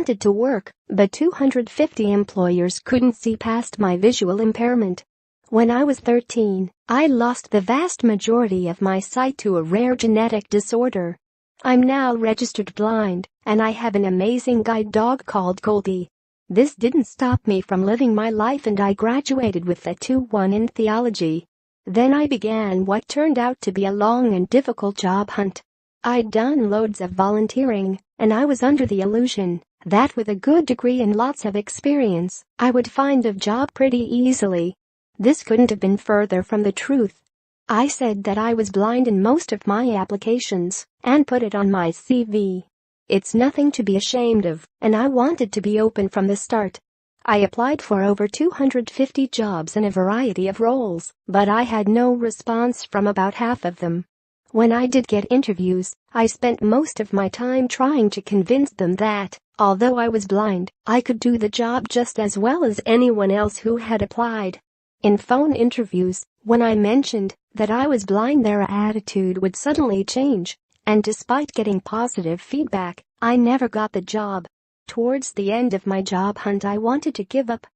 wanted to work, but 250 employers couldn't see past my visual impairment. When I was 13, I lost the vast majority of my sight to a rare genetic disorder. I'm now registered blind, and I have an amazing guide dog called Goldie. This didn't stop me from living my life, and I graduated with a 2:1 in theology. Then I began what turned out to be a long and difficult job hunt. I'd done loads of volunteering, and I was under the illusion that with a good degree and lots of experience, I would find a job pretty easily. This couldn't have been further from the truth. I said that I was blind in most of my applications and put it on my CV. It's nothing to be ashamed of, and I wanted to be open from the start. I applied for over 250 jobs in a variety of roles, but I had no response from about half of them. When I did get interviews, I spent most of my time trying to convince them that, although I was blind, I could do the job just as well as anyone else who had applied. In phone interviews, when I mentioned that I was blind, their attitude would suddenly change, and despite getting positive feedback, I never got the job. Towards the end of my job hunt, I wanted to give up.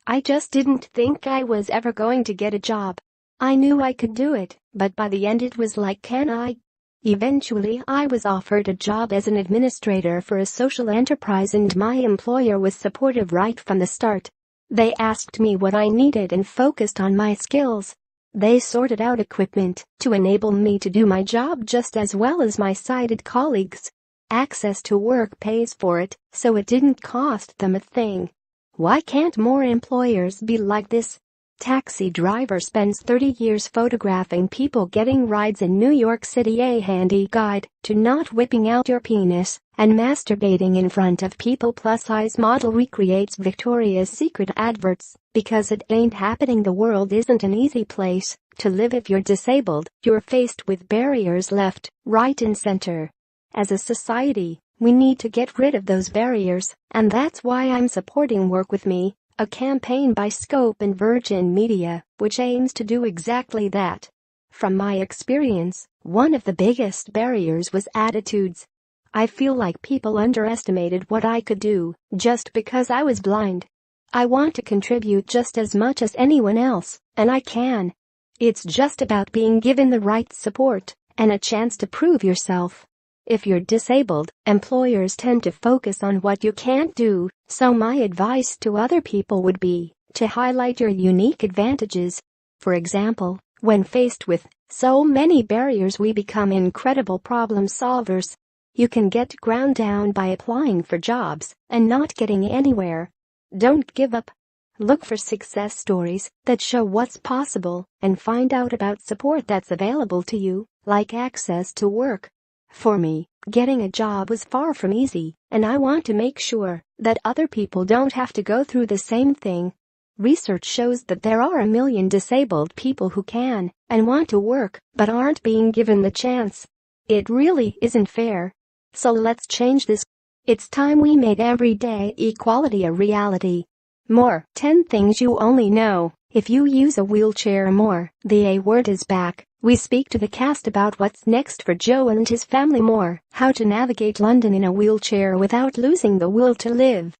I just didn't think I was ever going to get a job. I knew I could do it, but by the end it was like, can I? Eventually, I was offered a job as an administrator for a social enterprise, and my employer was supportive right from the start. They asked me what I needed and focused on my skills. They sorted out equipment to enable me to do my job just as well as my sighted colleagues. Access to work pays for it, so it didn't cost them a thing. Why can't more employers be like this? Taxi driver spends 30 years photographing people getting rides in New York City. A handy guide to not whipping out your penis and masturbating in front of people. Plus-size model recreates Victoria's Secret adverts because it ain't happening. The world isn't an easy place to live if you're disabled. You're faced with barriers left, right and center. As a society, we need to get rid of those barriers, and that's why I'm supporting Work With Me, a campaign by Scope and Virgin Media, which aims to do exactly that. From my experience, one of the biggest barriers was attitudes. I feel like people underestimated what I could do just because I was blind. I want to contribute just as much as anyone else, and I can. It's just about being given the right support and a chance to prove yourself. If you're disabled, employers tend to focus on what you can't do, so my advice to other people would be to highlight your unique advantages. For example, when faced with so many barriers, we become incredible problem solvers. You can get ground down by applying for jobs and not getting anywhere. Don't give up. Look for success stories that show what's possible and find out about support that's available to you, like access to work. For me, getting a job was far from easy, and I want to make sure that other people don't have to go through the same thing. Research shows that there are 1 million disabled people who can and want to work but aren't being given the chance. It really isn't fair. So let's change this. It's time we made everyday equality a reality. More 10 things you only know if you use a wheelchair. More. The A Word is back. We speak to the cast about what's next for Joe and his family. More. How to navigate London in a wheelchair without losing the will to live.